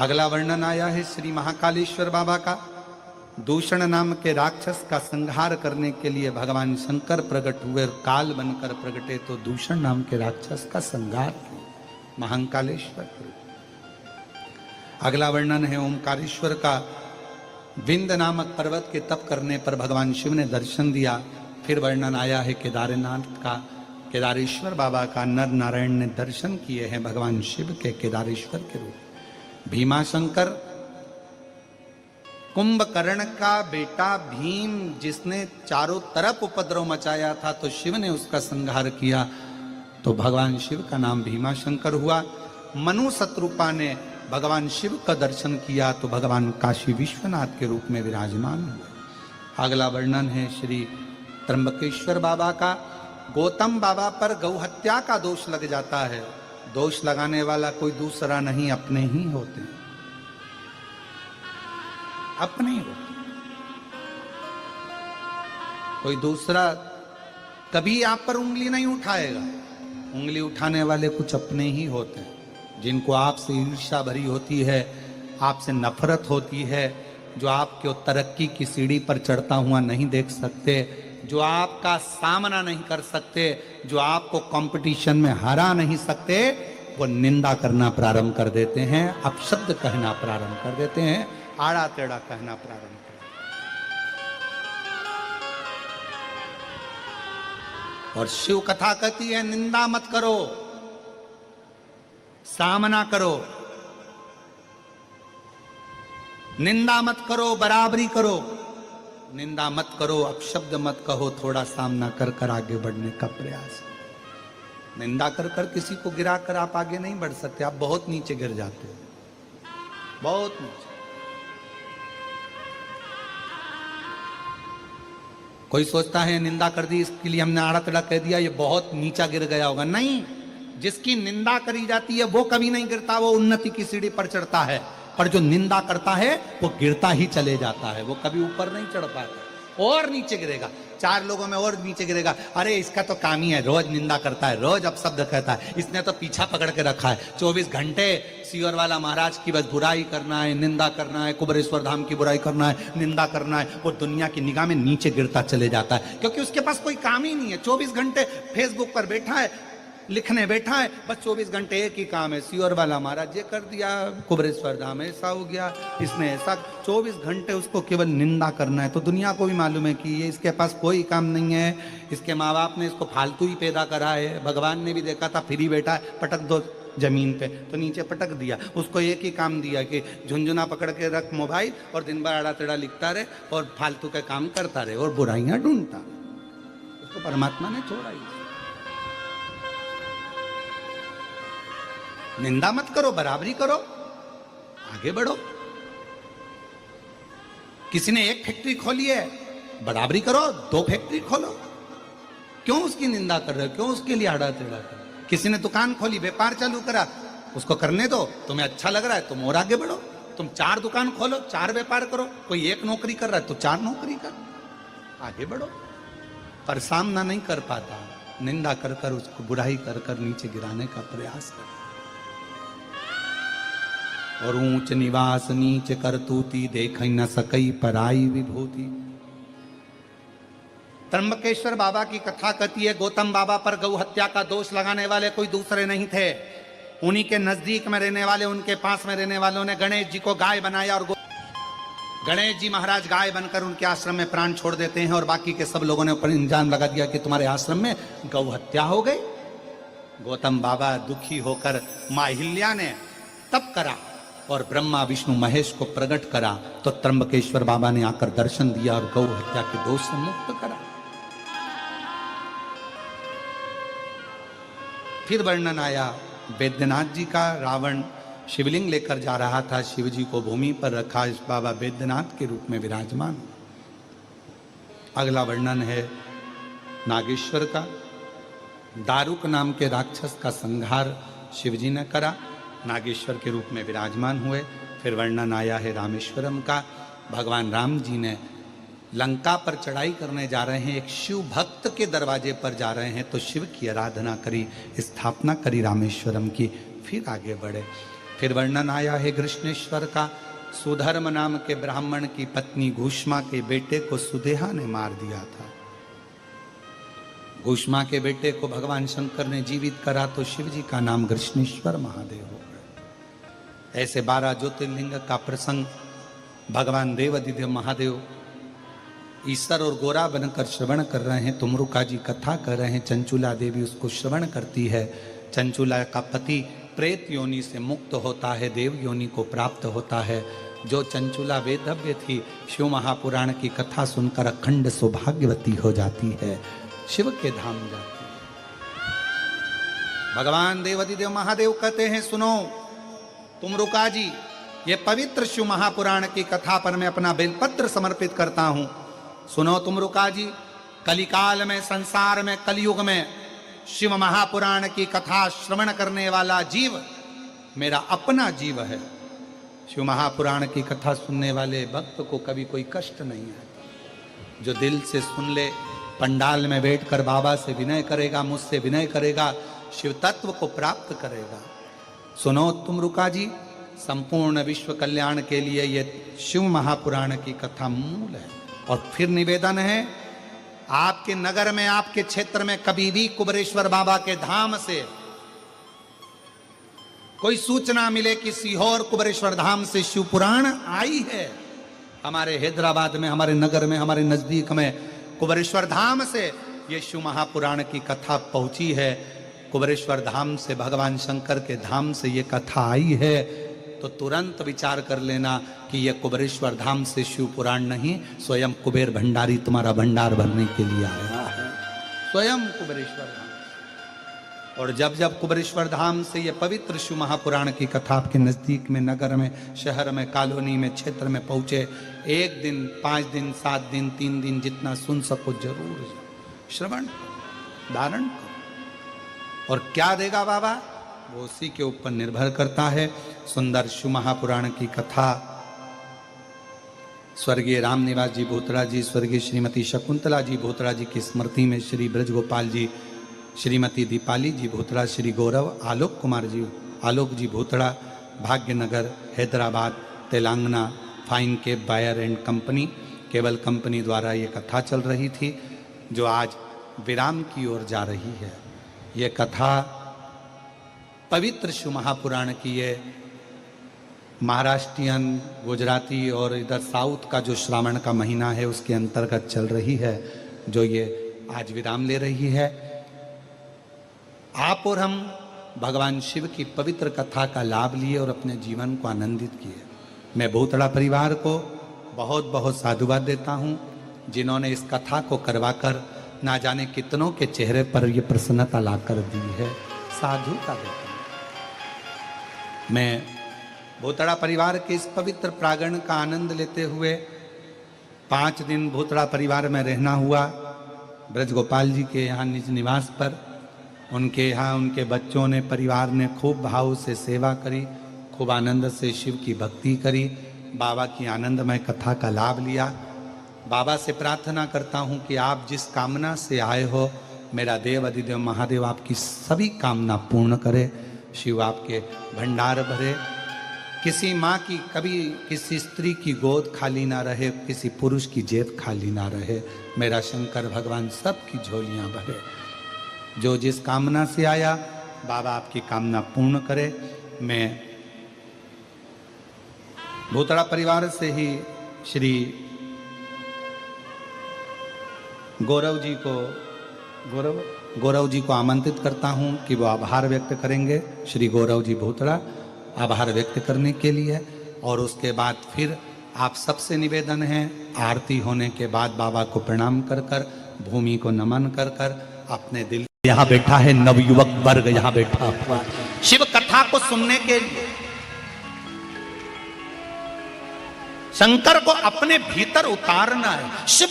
अगला वर्णन आया है श्री महाकालेश्वर बाबा का। दूषण नाम के राक्षस का संहार करने के लिए भगवान शंकर प्रकट हुए और काल बनकर प्रकटे तो दूषण नाम के राक्षस का संहार किया महाकालेश्वर। अगला वर्णन है ओमकारेश्वर का। विंध्य नामक पर्वत के तप करने पर भगवान शिव ने दर्शन दिया। फिर वर्णन आया है केदारनाथ का। केदारेश्वर बाबा का नर नारायण ने दर्शन किए हैं भगवान शिव के केदारेश्वर के रूप। भीमाशंकर कुंभकर्ण का बेटा भीम जिसने चारों तरफ उपद्रव मचाया था तो शिव ने उसका संहार किया तो भगवान शिव का नाम भीमाशंकर हुआ। मनु शत्रुपा ने भगवान शिव का दर्शन किया तो भगवान काशी विश्वनाथ के रूप में विराजमान हुए। अगला वर्णन है श्री त्र्यंबकेश्वर बाबा का। गौतम बाबा पर गौ हत्या का दोष लग जाता है। दोष लगाने वाला कोई दूसरा नहीं, अपने ही होते हैं, अपने ही होते। कोई दूसरा कभी आप पर उंगली नहीं उठाएगा। उंगली उठाने वाले कुछ अपने ही होते हैं, जिनको आपसे ईर्ष्या भरी होती है, आपसे नफरत होती है, जो आपके तरक्की की सीढ़ी पर चढ़ता हुआ नहीं देख सकते, जो आपका सामना नहीं कर सकते, जो आपको कंपटीशन में हरा नहीं सकते, वो निंदा करना प्रारंभ कर देते हैं, अपशब्द कहना प्रारंभ कर देते हैं, आड़ा टेढ़ा कहना प्रारंभ कर देते हैं। और शिव कथा कहती है निंदा मत करो, सामना करो। निंदा मत करो, बराबरी करो। निंदा मत करो, अपशब्द मत कहो, थोड़ा सामना कर कर आगे बढ़ने का प्रयास। निंदा कर कर किसी को गिरा कर आप आगे नहीं बढ़ सकते, आप बहुत नीचे गिर जाते हो, बहुत नीचे। कोई सोचता है निंदा कर दी इसके लिए हमने आड़ा टेढ़ा कह दिया, ये बहुत नीचा गिर गया होगा। नहीं, जिसकी निंदा करी जाती है वो कभी नहीं गिरता, वो उन्नति की सीढ़ी पर चढ़ता है। पर जो निंदा करता है वो गिरता ही चले जाता है, वो कभी ऊपर नहीं चढ़ पाता, और नीचे गिरेगा। चार लोगों में और नीचे गिरेगा। अरे इसका तो काम ही है, रोज निंदा करता है, रोज अपशब्द कहता है, इसने तो पीछा पकड़ के रखा है 24 घंटे सीवर वाला महाराज की बस बुराई करना है, निंदा करना है, कुबरेश्वर धाम की बुराई करना है, निंदा करना है। वो दुनिया की निगाह में नीचे गिरता चले जाता है, क्योंकि उसके पास कोई काम ही नहीं है। 24 घंटे फेसबुक पर बैठा है, लिखने बैठा है, बस 24 घंटे एक ही काम है, सीवर वाला महाराज ये कर दिया, कुबरेश्वर धाम ऐसा हो गया, इसने ऐसा। 24 घंटे उसको केवल निंदा करना है। तो दुनिया को भी मालूम है कि ये इसके पास कोई काम नहीं है, इसके माँ बाप ने इसको फालतू ही पैदा करा है। भगवान ने भी देखा था, फिर ही बैठा है, पटक दो जमीन पे, तो नीचे पटक दिया। उसको एक ही काम दिया कि झुंझुना पकड़ के रख मोबाइल और दिन भर आड़ा टेढ़ा लिखता रहे और फालतू का काम करता रहे और बुराइयां ढूंढता। उसको परमात्मा ने छोड़ा ही। निंदा मत करो, बराबरी करो, आगे बढ़ो। किसी ने एक फैक्ट्री खोली है, बराबरी करो, 2 फैक्ट्री खोलो। क्यों उसकी निंदा कर रहे हो, क्यों उसके लिए आड़ा टेढ़ा कर? किसी ने दुकान खोली, व्यापार चालू करा, उसको करने दो, तुम्हें अच्छा लग रहा है तुम और आगे बढ़ो। तुम 4 दुकान खोलो, 4 व्यापार करो। कोई 1 नौकरी कर रहा है तो 4 नौकरी कर, आगे बढ़ो। पर सामना नहीं कर पाता, निंदा कर कर, उसको बुराई कर कर नीचे गिराने का प्रयास कर। और ऊंच निवास नीच करतूती, देख न सकई पराई विभूति। त्र्यंबकेश्वर बाबा की कथा कहती है गौतम बाबा पर गौ हत्या का दोष लगाने वाले कोई दूसरे नहीं थे। उन्हीं के नजदीक में रहने वाले, उनके पास में रहने वालों ने गणेश जी को गाय बनाया और गणेश जी महाराज गाय बनकर उनके आश्रम में प्राण छोड़ देते हैं और बाकी के सब लोगों ने ऊपर इंजाम लगा दिया कि तुम्हारे आश्रम में गौ हत्या हो गई। गौतम बाबा दुखी होकर मां अहिल्या ने तप करा और ब्रह्मा विष्णु महेश को प्रकट करा तो त्र्यंबकेश्वर बाबा ने आकर दर्शन दिया और गौ हत्या के दोष से मुक्त करा। फिर वर्णन आया वैद्यनाथ जी का। रावण शिवलिंग लेकर जा रहा था, शिव जी को भूमि पर रखा, इस बाबा वैद्यनाथ के रूप में विराजमान। अगला वर्णन है नागेश्वर का। दारुक नाम के राक्षस का संहार शिव जी ने करा, नागेश्वर के रूप में विराजमान हुए। फिर वर्णन आया है रामेश्वरम का। भगवान राम जी ने लंका पर चढ़ाई करने जा रहे हैं, एक शिव भक्त के दरवाजे पर जा रहे हैं तो शिव की आराधना करी, स्थापना करी रामेश्वरम की, फिर आगे बढ़े। फिर वर्णन आया है कृष्णेश्वर का, सुधर्म नाम के ब्राह्मण की पत्नी घूष्मा के बेटे को सुदेहा ने मार दिया था। घूष्मा के बेटे को भगवान शंकर ने जीवित करा तो शिव जी का नाम कृष्णेश्वर महादेव हो गया। ऐसे 12 ज्योतिर्लिंग का प्रसंग भगवान देवादिदेव महादेव ईश्वर और गोरा बनकर श्रवण कर रहे हैं। तुमरुका जी कथा कर रहे हैं, चंचुला देवी उसको श्रवण करती है। चंचुला का पति प्रेत योनि से मुक्त होता है, देव योनि को प्राप्त होता है। जो चंचुला वेदव्य थी, शिव महापुराण की कथा सुनकर अखंड सौभाग्यवती हो जाती है, शिव के धाम जाती है। भगवान देवादिदेव महादेव कहते हैं, सुनो तुमरुका जी, ये पवित्र शिव महापुराण की कथा पर मैं अपना बेलपत्र समर्पित करता हूं। सुनो तुमरुका जी, कलिकाल में, संसार में, कलयुग में शिव महापुराण की कथा श्रवण करने वाला जीव मेरा अपना जीव है। शिव महापुराण की कथा सुनने वाले भक्त को कभी कोई कष्ट नहीं आता। जो दिल से सुन ले, पंडाल में बैठकर बाबा से विनय करेगा, मुझसे विनय करेगा, शिव तत्व को प्राप्त करेगा। सुनो तुमरुका जी, संपूर्ण विश्व कल्याण के लिए ये शिव महापुराण की कथा मूल है। और फिर निवेदन है, आपके नगर में, आपके क्षेत्र में कभी भी कुबेरेश्वर बाबा के धाम से कोई सूचना मिले कि सीहोर कुबेरेश्वर धाम से शिव पुराण आई है, हमारे हैदराबाद में, हमारे नगर में, हमारे नजदीक में कुबेरेश्वर धाम से ये शिव महापुराण की कथा पहुंची है, कुबेरेश्वर धाम से, भगवान शंकर के धाम से ये कथा आई है, तो तुरंत विचार कर लेना कि यह कुबेरेश्वर धाम से शिव पुराण नहीं, स्वयं कुबेर भंडारी तुम्हारा भंडार भरने के लिए आया है, स्वयं कुबेरेश्वर धाम। और जब जब कुबेरेश्वर धाम से यह पवित्र शिव महापुराण की कथा आपके नजदीक में, नगर में, शहर में, कॉलोनी में, क्षेत्र में पहुंचे, 1 दिन, 5 दिन, 7 दिन, 3 दिन, जितना सुन सको जरूर श्रवण धारण करो। और क्या देगा बाबा, वो उसी के ऊपर निर्भर करता है। सुंदर शिव महापुराण की कथा स्वर्गीय रामनिवास जी भोतड़ा जी, स्वर्गीय श्रीमती शकुंतला जी भोतड़ा जी की स्मृति में Shri Brajgopal ji, Shrimati Deepali ji Bhotra, Shri Gaurav Alok Kumar ji, Alok ji Bhotra, Bhagyanagar, Hyderabad, Telangana, fine cab buyer and company, cable company द्वारा ये कथा चल रही थी, जो आज विराम की ओर जा रही है। ये कथा पवित्र शिव महापुराण की है, महाराष्ट्रियन, गुजराती और इधर साउथ का जो श्रावण का महीना है उसके अंतर्गत चल रही है, जो ये आज विराम ले रही है। आप और हम भगवान शिव की पवित्र कथा का लाभ लिए और अपने जीवन को आनंदित किए। मैं भोतड़ा परिवार को बहुत बहुत साधुवाद देता हूँ, जिन्होंने इस कथा को करवाकर ना जाने कितनों के चेहरे पर ये प्रसन्नता ला कर दी है। साधु का देता हूँ मैं। भोतड़ा परिवार के इस पवित्र प्रांगण का आनंद लेते हुए 5 दिन भोतड़ा परिवार में रहना हुआ। ब्रजगोपाल जी के यहाँ निज निवास पर, उनके यहाँ उनके बच्चों ने, परिवार ने खूब भाव से सेवा करी, खूब आनंद से शिव की भक्ति करी, बाबा की आनंदमय कथा का लाभ लिया। बाबा से प्रार्थना करता हूँ कि आप जिस कामना से आए हो, मेरा देव अधिदेव महादेव आपकी सभी कामना पूर्ण करे, शिव आपके भंडार भरे। किसी माँ की कभी किसी स्त्री की गोद खाली ना रहे, किसी पुरुष की जेब खाली ना रहे, मेरा शंकर भगवान सबकी झोलियाँ भरे। जो जिस कामना से आया, बाबा आपकी कामना पूर्ण करे। मैं भोतड़ा परिवार से ही श्री गौरव जी को आमंत्रित करता हूं कि वो आभार व्यक्त करेंगे। श्री गौरव जी भोतड़ा आभार व्यक्त करने के लिए। और उसके बाद फिर आप सबसे निवेदन है, आरती होने के बाद बाबा को प्रणाम कर कर, भूमि को नमन कर कर, अपने दिल, यहाँ बैठा है नवयुवक वर्ग, यहाँ बैठा हुआ शिव कथा को सुनने के लिए, शंकर को अपने भीतर उतारना है। शिव